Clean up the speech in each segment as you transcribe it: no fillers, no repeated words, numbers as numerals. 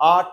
8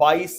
22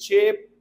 6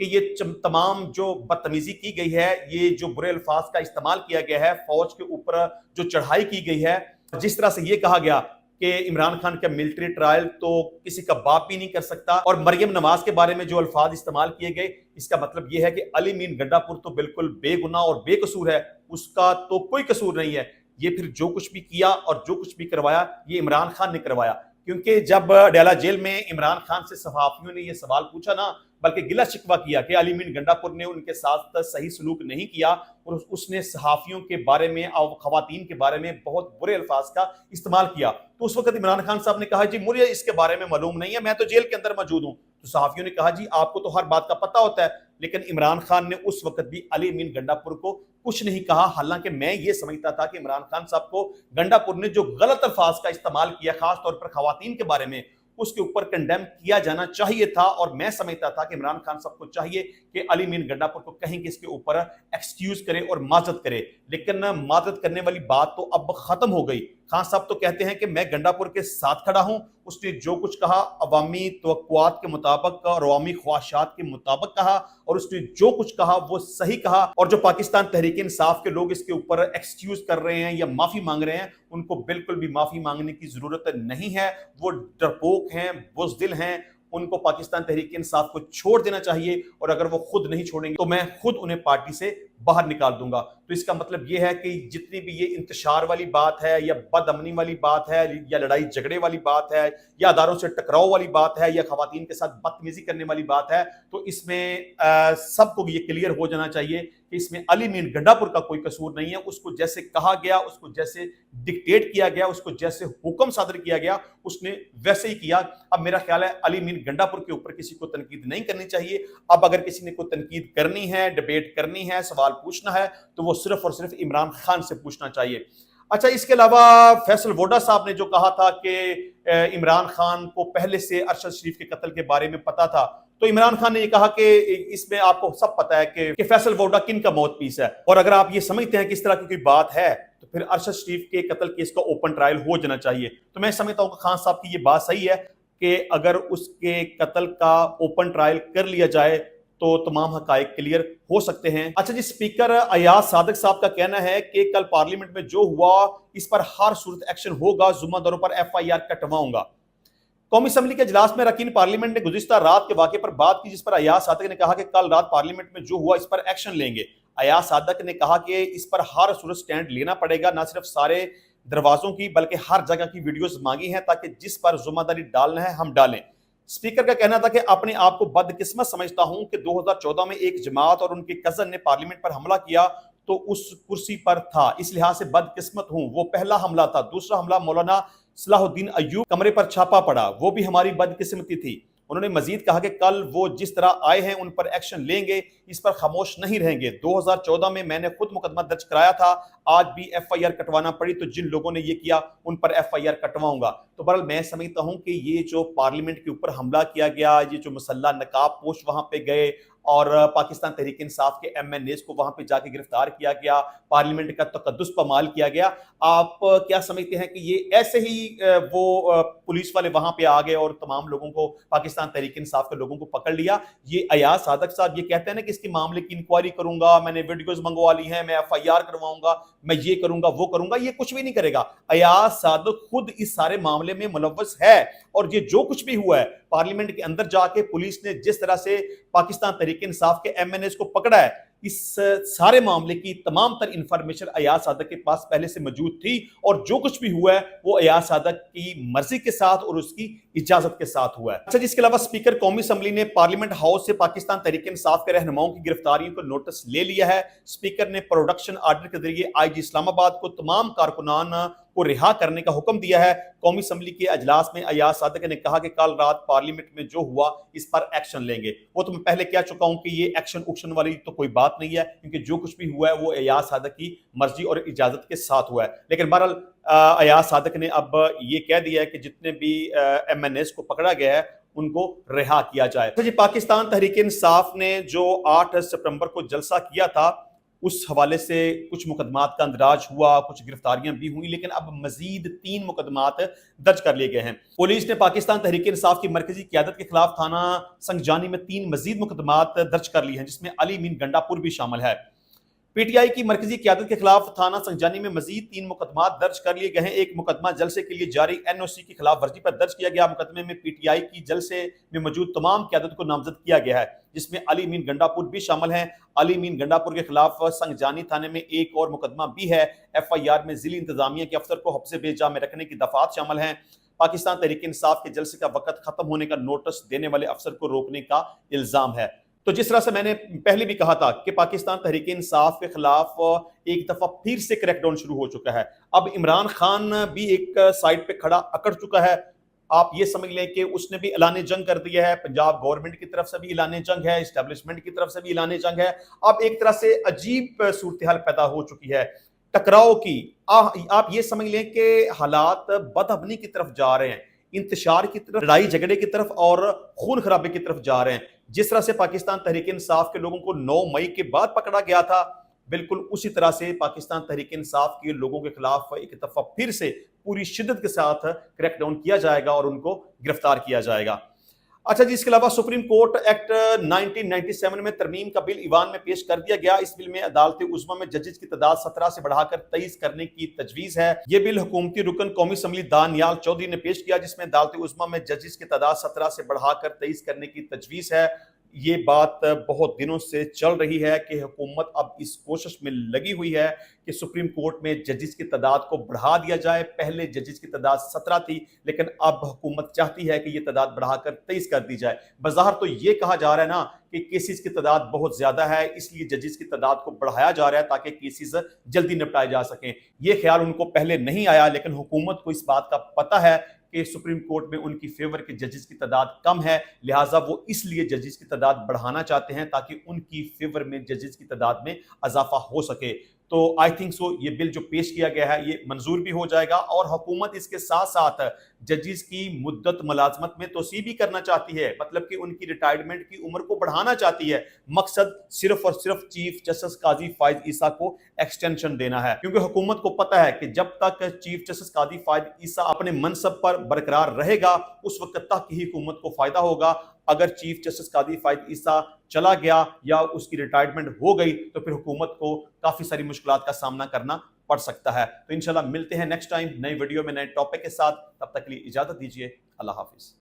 کہ یہ تمام جو بدتمیزی کی گئی ہے، یہ جو برے الفاظ کا استعمال کیا گیا ہے، فوج کے اوپر جو چڑھائی کی گئی ہے، جس طرح سے یہ کہا گیا کہ عمران خان کا ملٹری ٹرائل تو کسی کا باپ بھی نہیں کر سکتا، اور مریم نواز کے بارے میں جو الفاظ استعمال کیے گئے، اس کا مطلب یہ ہے کہ علی مین گنڈا پور تو بالکل بے گناہ اور بے قصور ہے، اس کا تو کوئی قصور نہیں ہے۔ یہ پھر جو کچھ بھی کیا اور جو کچھ بھی کروایا، یہ عمران خان نے کروایا، کیونکہ جب ڈیلا جیل میں عمران خان سے صحافیوں نے یہ سوال پوچھا نا، بلکہ گلا شکوہ کیا کہ علی مین گنڈا پور نے ان کے ساتھ صحیح سلوک نہیں کیا، اور اس نے صحافیوں کے بارے میں اور خواتین کے بارے میں بہت برے الفاظ کا استعمال کیا، تو اس وقت عمران خان صاحب نے کہا جی مجھے اس کے بارے میں معلوم نہیں ہے، میں تو جیل کے اندر موجود ہوں۔ تو صحافیوں نے کہا جی آپ کو تو ہر بات کا پتہ ہوتا ہے، لیکن عمران خان نے اس وقت بھی علی مین گنڈا پور کو کچھ نہیں کہا، حالانکہ میں یہ سمجھتا تھا کہ عمران خان صاحب کو گنڈا پور نے جو غلط الفاظ کا استعمال کیا، خاص طور پر خواتین کے بارے میں، اس کے اوپر کنڈیم کیا جانا چاہیے تھا، اور میں سمجھتا تھا کہ عمران خان صاحب کو چاہیے کہ علی مین گنڈا پور کو کہیں کہ اس کے اوپر ایکسکیوز کرے اور معذرت کرے، لیکن معذرت کرنے والی بات تو اب ختم ہو گئی۔ خان صاحب تو کہتے ہیں کہ میں گنڈا پور کے ساتھ کھڑا ہوں، اس نے جو کچھ کہا عوامی توقعات کے مطابق اور عوامی خواہشات کے مطابق کہا، اور اس نے جو کچھ کہا وہ صحیح کہا، اور جو پاکستان تحریک انصاف کے لوگ اس کے اوپر ایکسکیوز کر رہے ہیں یا معافی مانگ رہے ہیں، ان کو بالکل بھی معافی مانگنے کی ضرورت نہیں ہے، وہ ڈرپوک ہیں، بزدل ہیں، ان کو پاکستان تحریک انصاف کو چھوڑ دینا چاہیے، اور اگر وہ خود نہیں چھوڑیں گے تو میں خود انہیں پارٹی سے باہر نکال دوں گا۔ تو اس کا مطلب یہ ہے کہ جتنی بھی یہ انتشار والی بات ہے یا بد امنی والی بات ہے یا لڑائی جھگڑے والی بات ہے یا اداروں سے ٹکراؤ والی بات ہے یا خواتین کے ساتھ بدتمیزی کرنے والی بات ہے، تو اس میں سب کو یہ کلیئر ہو جانا چاہیے کہ اس میں علی مین گنڈا پور کا کوئی قصور نہیں ہے۔ اس کو جیسے کہا گیا، اس کو جیسے ڈکٹیٹ کیا گیا، اس کو جیسے حکم صادر کیا گیا، اس نے ویسے ہی کیا۔ اب میرا خیال ہے علی مین گنڈا پور کے اوپر کسی کو تنقید نہیں کرنی چاہیے۔ اب اگر کسی نے کوئی تنقید کرنی ہے، ڈیبیٹ کرنی ہے، سوال پوچھنا ہے، تو وہ صرف اور صرف عمران خان سے پوچھنا چاہیے۔ اچھا، اس کے علاوہ فیصل ووڈا صاحب نے جو کہا تھا کہ عمران خان کو پہلے سے ارشد شریف کے قتل کے بارے میں پتا تھا، تو عمران خان نے یہ کہا کہ اس میں آپ کو سب پتا ہے کہ فیصل ووڈا کن کا موت پیس ہے، اور اگر آپ یہ سمجھتے ہیں کہ اس طرح کی کوئی بات ہے تو پھر ارشد شریف کے قتل کیس کا اوپن ٹرائل ہو جانا چاہیے۔ تو میں سمجھتا ہوں کہ خان صاحب کی یہ بات صحیح ہے کہ اگر اس کے قتل کا اوپن ٹرائل کر لیا جائے تو تمام حقائق کلیئر ہو سکتے ہیں۔ اچھا جی، اسپیکر ایاز صادق صاحب کا کہنا ہے کہ کل پارلیمنٹ میں جو ہوا اس پر ہر صورت ایکشن ہوگا، ذمہ داروں پر ایف آئی آر کٹواؤں گا۔ قومی اسمبلی کے اجلاس میں اراکین پارلیمنٹ نے گزشتہ رات کے واقعے پر بات کی، جس پر ایاز صادق نے کہا کہ کل رات پارلیمنٹ میں جو ہوا اس پر ایکشن لیں گے۔ ایاز صادق نے کہا کہ اس پر ہر صورت سٹینڈ لینا پڑے گا، نہ صرف سارے دروازوں کی بلکہ ہر جگہ کی ویڈیوز مانگی ہیں تاکہ جس پر ذمہ داری ڈالنا ہے ہم ڈالیں۔ اسپیکر کا کہنا تھا کہ اپنے آپ کو بدقسمت سمجھتا ہوں کہ 2014 میں ایک جماعت اور ان کے کزن نے پارلیمنٹ پر حملہ کیا تو اس کرسی پر تھا، اس لحاظ سے بدقسمت ہوں۔ وہ پہلا حملہ تھا، دوسرا حملہ مولانا صلاح الدین ایوب کمرے پر چھاپا پڑا، وہ بھی ہماری بدقسمتی تھی۔ انہوں نے مزید کہا کہ کل وہ جس طرح آئے ہیں ان پر ایکشن لیں گے، اس پر خاموش نہیں رہیں گے۔ 2014 میں نے خود مقدمہ درج کرایا تھا، آج بھی ایف آئی آر کٹوانا پڑی تو جن لوگوں نے یہ کیا ان پر ایف آئی آر کٹواؤں گا۔ تو بہرحال میں سمجھتا ہوں کہ یہ جو پارلیمنٹ کے اوپر حملہ کیا گیا، یہ جو مسلح نقاب پوش وہاں پہ گئے اور پاکستان تحریک انصاف کے ایم این ایز کو وہاں پہ جا کے گرفتار کیا گیا، پارلیمنٹ کا تقدس پامال کیا گیا، آپ کیا سمجھتے ہیں کہ یہ ایسے ہی وہ پولیس والے وہاں پہ آ گئے اور تمام لوگوں کو، پاکستان تحریک انصاف کے لوگوں کو پکڑ لیا؟ یہ ایاز صادق صاحب یہ کہتے ہیں نا کہ اس کے معاملے کی انکوائری کروں گا، میں نے ویڈیوز منگوا لی ہیں، میں ایف آئی آر کرواؤں گا، میں یہ کروں گا وہ کروں گا، یہ کچھ بھی نہیں کرے گا۔ ایاز صادق خود اس سارے معاملے میں ملوث ہے، اور یہ جو کچھ بھی ہوا ہے پارلیمنٹ کے اندر جا کے پولیس نے جس طرح سے پاکستان تحریک انصاف کے ایم این ایز کو پکڑا ہے، اس سارے معاملے کی تمام تر انفارمیشن ایاز صادق کے پاس پہلے سے موجود تھی، اور جو کچھ بھی ہوا ہے وہ ایاز صادق کی مرضی کے ساتھ اور اس کی اجازت کے ساتھ ہوا ہے۔ اچھا جی، اس کے علاوہ اسپیکر قومی اسمبلی نے پارلیمنٹ ہاؤس سے پاکستان تحریک انصاف کے رہنماؤں کی گرفتاریوں کو نوٹس لے لیا ہے۔ اسپیکر نے پروڈکشن آرڈر کے ذریعے آئی جی اسلام آباد کو تمام کارکنان کو رہا کرنے کا حکم دیا ہے۔ قومی اسمبلی کے اجلاس میں ایاز صادق نے کہا کہ کل رات پارلیمنٹ میں جو ہوا اس پر ایکشن لیں گے۔ وہ تو میں پہلے کہہ چکا ہوں کہ یہ ایکشن والی تو کوئی بات نہیں ہے، کیونکہ جو کچھ بھی ہوا ہے وہ ایاز صادق کی مرضی اور اجازت کے ساتھ ہوا ہے۔ لیکن بہرحال ایاز صادق نے اب یہ کہہ دیا ہے کہ جتنے بھی ایم این ایز کو پکڑا گیا ہے ان کو رہا کیا جائے۔ جی، پاکستان تحریک انصاف نے جو 8 ستمبر کو جلسہ کیا تھا، اس حوالے سے کچھ مقدمات کا اندراج ہوا، کچھ گرفتاریاں بھی ہوئیں، لیکن اب مزید 3 مقدمات درج کر لیے گئے ہیں۔ پولیس نے پاکستان تحریک انصاف کی مرکزی قیادت کے خلاف تھانہ سنگجانی میں 3 مزید مقدمات درج کر لی ہیں، جس میں علی مین گنڈا پور بھی شامل ہے۔ پی ٹی آئی کی مرکزی قیادت کے خلاف تھانہ سنگجانی میں مزید 3 مقدمات درج کر لیے گئے ہیں۔ ایک مقدمہ جلسے کے لیے جاری این او سی کی خلاف ورزی پر درج کیا گیا۔ مقدمے میں پی ٹی آئی کی جلسے میں موجود تمام قیادت کو نامزد کیا گیا ہے، جس میں علی مین گنڈا پور بھی شامل ہیں۔ علی مین گنڈا پور کے خلاف سنگجانی تھانے میں ایک اور مقدمہ بھی ہے۔ ایف آئی آر میں ضلعی انتظامیہ کے افسر کو حبس بے جا میں رکھنے کی دفعات شامل ہیں۔ پاکستان تحریک انصاف کے جلسے کا وقت ختم ہونے کا نوٹس دینے والے افسر کو روکنے کا الزام ہے۔ تو جس طرح سے میں نے پہلے بھی کہا تھا کہ پاکستان تحریک انصاف کے خلاف ایک دفعہ پھر سے کریک ڈاؤن شروع ہو چکا ہے۔ اب عمران خان بھی ایک سائڈ پہ کھڑا اکڑ چکا ہے۔ آپ یہ سمجھ لیں کہ اس نے بھی اعلان جنگ کر دیا ہے، پنجاب گورنمنٹ کی طرف سے بھی اعلان جنگ ہے، اسٹیبلشمنٹ کی طرف سے بھی اعلان جنگ ہے۔ اب ایک طرح سے عجیب صورتحال پیدا ہو چکی ہے ٹکراؤ کی۔ آپ یہ سمجھ لیں کہ حالات بدامنی کی طرف جا رہے ہیں، انتشار کی طرف، لڑائی جھگڑے کی طرف اور خون خرابے کی طرف جا رہے ہیں۔ جس طرح سے پاکستان تحریک انصاف کے لوگوں کو 9 مئی کے بعد پکڑا گیا تھا، بالکل اسی طرح سے پاکستان تحریک انصاف کے لوگوں کے خلاف ایک دفعہ پھر سے پوری شدت کے ساتھ کریک ڈاؤن کیا جائے گا اور ان کو گرفتار کیا جائے گا۔ اچھا جی، اس کے علاوہ سپریم کورٹ ایکٹ 1997 میں ترمیم کا بل ایوان میں پیش کر دیا گیا۔ اس بل میں عدالت عظمیٰ میں ججز کی تعداد 17 سے بڑھا کر 23 کرنے کی تجویز ہے۔ یہ بل حکومتی رکن قومی اسمبلی دانیال چودھری نے پیش کیا، جس میں عدالت عظمیٰ میں ججز کی تعداد 17 سے بڑھا کر 23 کرنے کی تجویز ہے۔ یہ بات بہت دنوں سے چل رہی ہے کہ حکومت اب اس کوشش میں لگی ہوئی ہے کہ سپریم کورٹ میں ججز کی تعداد کو بڑھا دیا جائے۔ پہلے ججز کی تعداد 17 تھی، لیکن اب حکومت چاہتی ہے کہ یہ تعداد بڑھا کر 23 کر دی جائے۔ بظاہر تو یہ کہا جا رہا ہے نا کہ کیسز کی تعداد بہت زیادہ ہے، اس لیے ججز کی تعداد کو بڑھایا جا رہا ہے تاکہ کیسز جلدی نپٹائے جا سکیں۔ یہ خیال ان کو پہلے نہیں آیا، لیکن حکومت کو اس بات کا پتہ ہے کہ سپریم کورٹ میں ان کی فیور کے ججز کی تعداد کم ہے، لہٰذا وہ اس لیے ججز کی تعداد بڑھانا چاہتے ہیں تاکہ ان کی فیور میں ججز کی تعداد میں اضافہ ہو سکے۔ تو آئی تھنک سو یہ بل جو پیش کیا گیا ہے یہ منظور بھی ہو جائے گا، اور حکومت اس کے ساتھ ساتھ ججز کی مدت ملازمت میں توسیع بھی کرنا چاہتی ہے، مطلب کہ ان کی ریٹائرمنٹ کی عمر کو بڑھانا چاہتی ہے۔ مقصد صرف اور صرف چیف جسٹس قاضی فائز عیسیٰ کو ایکسٹینشن دینا ہے، کیونکہ حکومت کو پتہ ہے کہ جب تک چیف جسٹس قاضی فائز عیسیٰ اپنے منصب پر برقرار رہے گا اس وقت تک ہی حکومت کو فائدہ ہوگا۔ اگر چیف جسٹس قاضی فائز عیسیٰ چلا گیا یا اس کی ریٹائرمنٹ ہو گئی تو پھر حکومت کو کافی ساری مشکلات کا سامنا کرنا پڑ سکتا ہے۔ تو انشاءاللہ ملتے ہیں نیکسٹ ٹائم نئی ویڈیو میں نئے ٹاپک کے ساتھ، تب تک کے لیے اجازت دیجیے، اللہ حافظ۔